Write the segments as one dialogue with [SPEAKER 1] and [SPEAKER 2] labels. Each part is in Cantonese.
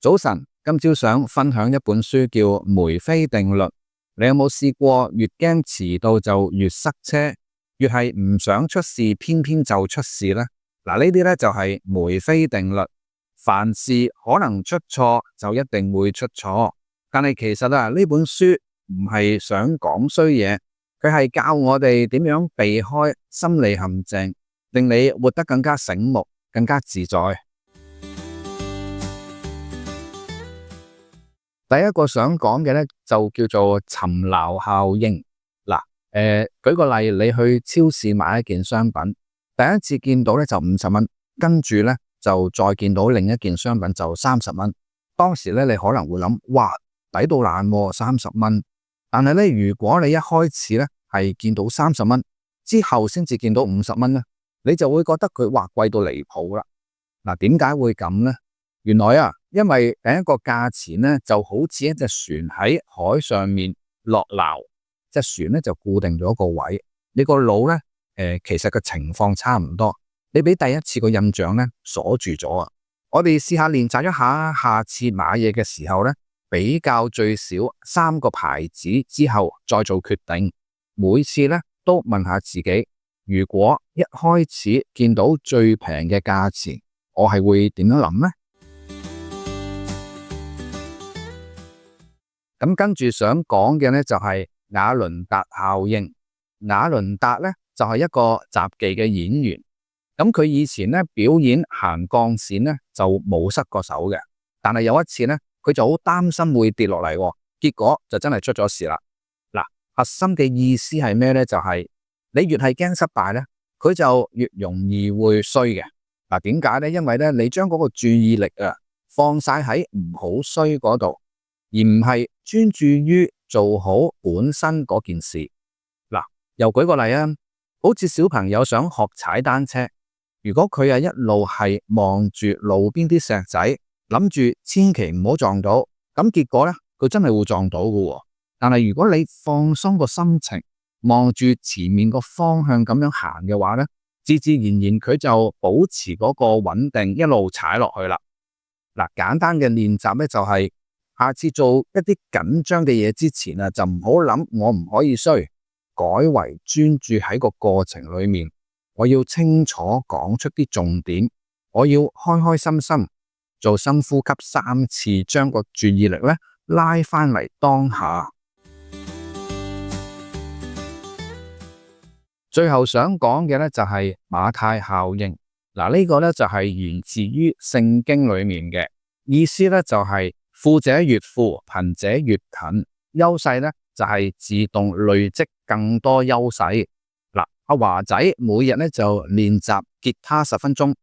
[SPEAKER 1] 早晨，今朝想分享一本書叫《梅菲定律》。你有冇試過越驚遲到就越塞車，越係唔想出事，偏偏就出事呢？嗱，呢啲咧就係梅菲定律。凡事可能出錯就一定會出錯，但係其實呢本書唔係想講衰嘢，佢係教我哋點樣避開心理陷阱，令你活得更加醒目，更加自在。第一個想講嘅咧就叫做尋撈效應。嗱，舉個例，你去超市買一件商品，第一次見到咧就50蚊，跟住咧就再見到另一件商品就30蚊。當時咧你可能會諗，哇，抵到爛喎，30蚊。但係咧，如果你一開始咧係見到30蚊，之後先至見到50蚊咧，你就會覺得佢哇貴到離譜啦。嗱，點解會咁咧？原來因為第一個價錢咧就好似一隻船喺海上面落撈，隻船咧就固定咗個位，你個腦咧其實個情況差唔多，你俾第一次個印象咧鎖住咗啊！我哋試下練習一下，下次買嘢嘅時候咧，比較最少3個牌子之後再做決定。每次咧都問下自己，如果一開始見到最平嘅價錢，我係會點樣諗呢？咁跟住想講嘅咧就係瓦倫達效應。瓦倫達咧就係一個雜技嘅演員，咁佢以前咧表演行鋼線咧就冇失過手嘅，但係有一次咧佢就好擔心會跌落嚟，結果就真係出咗事啦。嗱，核心嘅意思係咩咧？就係你越係驚失敗咧，佢就越容易會衰嘅。嗱，點解咧？因為咧你將嗰個注意力放晒喺唔好衰嗰度，而唔係專注於做好本身嗰件事。嗱，又舉個例好似小朋友想學踩單車，如果佢一路係望住路邊啲石仔，諗住千祈唔好撞到，咁結果咧佢真係會撞到㗎。但係如果你放鬆個心情，望住前面個方向咁樣行嘅話咧，自自然然佢就保持嗰個穩定，一路踩落去啦。嗱，簡單嘅練習咧就係下次做一啲緊張嘅嘢之前就唔好諗我唔可以衰，改為專注喺個過程裏面。我要清楚講出啲重點，我要開開心心做深呼吸3次，將個注意力咧拉翻嚟當下。最後想講嘅咧就係馬太效應。嗱，呢個咧就係源自於聖經裏面嘅意思咧，就係富者越富，貧者越貧。優勢咧就係自動累積更多優勢。嗱，阿華仔每日咧就練習吉他10分鐘，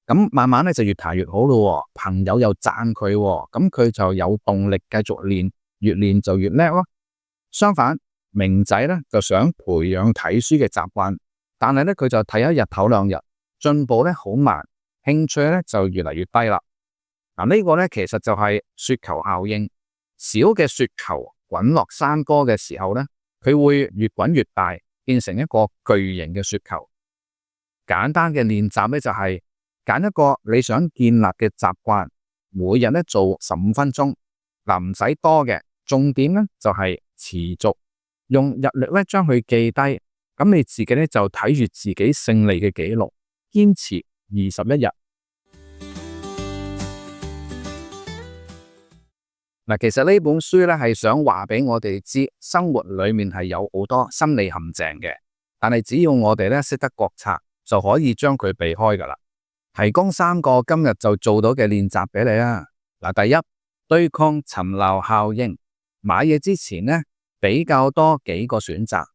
[SPEAKER 1] 咁慢慢咧就越彈越好咯。朋友又讚佢，咁佢就有動力繼續練，越練就越叻咯。相反，明仔咧就想培養睇書嘅習慣，但係咧佢就睇一日唞2日，進步咧好慢，興趣咧就越嚟越低啦。嗱，呢個咧其實就係雪球效應。小嘅雪球滾落山坡嘅時候咧，佢會越滾越大，變成一個巨型嘅雪球。簡單嘅練習咧就係揀一個你想建立嘅習慣，每日咧做15分鐘。嗱，唔使多嘅，重點咧就係持續，用日曆咧將佢記低，咁你自己咧就睇住自己勝利嘅記錄，堅持21日。嗱，其實呢本書咧係想話俾我哋知，生活裏面係有好多心理陷阱嘅，但係只要我哋咧識得覺察，就可以將佢避開噶啦。提供3個今日就做到嘅練習俾你啊！嗱，第一，對抗尋撈效應，買嘢之前咧比較多幾個選擇，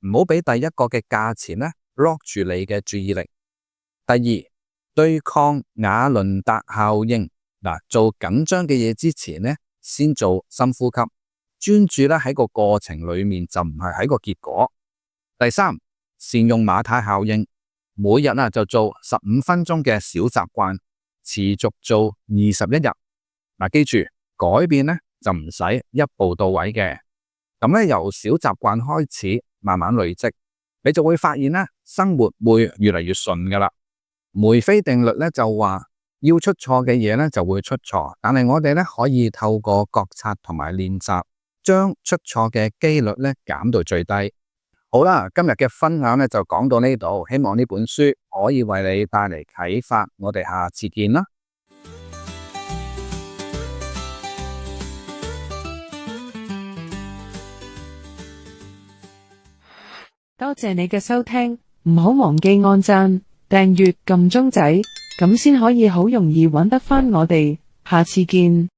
[SPEAKER 1] 唔好俾第一個嘅價錢咧 lock 住你嘅注意力。第二，對抗瓦倫達效應，嗱，做緊張嘅嘢之前咧，先做深呼吸，專注咧喺個過程裏面，就唔係喺個結果。第三，善用馬太效應，每日就做15分鐘嘅小習慣，持續做21日。嗱，記住改變咧就唔使一步到位嘅，咁咧由小習慣開始，慢慢累積，你就會發現咧生活會越嚟越順噶啦。梅菲定律咧就話，要出錯嘅嘢咧就會出錯，但係我哋咧可以透過覺察同埋練習，將出錯嘅機率咧減到最低。好啦，今日嘅分享咧就講到呢度，希望呢本書可以為你帶嚟啟發，我哋下次見啦。
[SPEAKER 2] 多謝你嘅收聽，唔好忘記按讚、訂閱、撳鐘仔，咁先可以好容易揾得返我哋。下次見。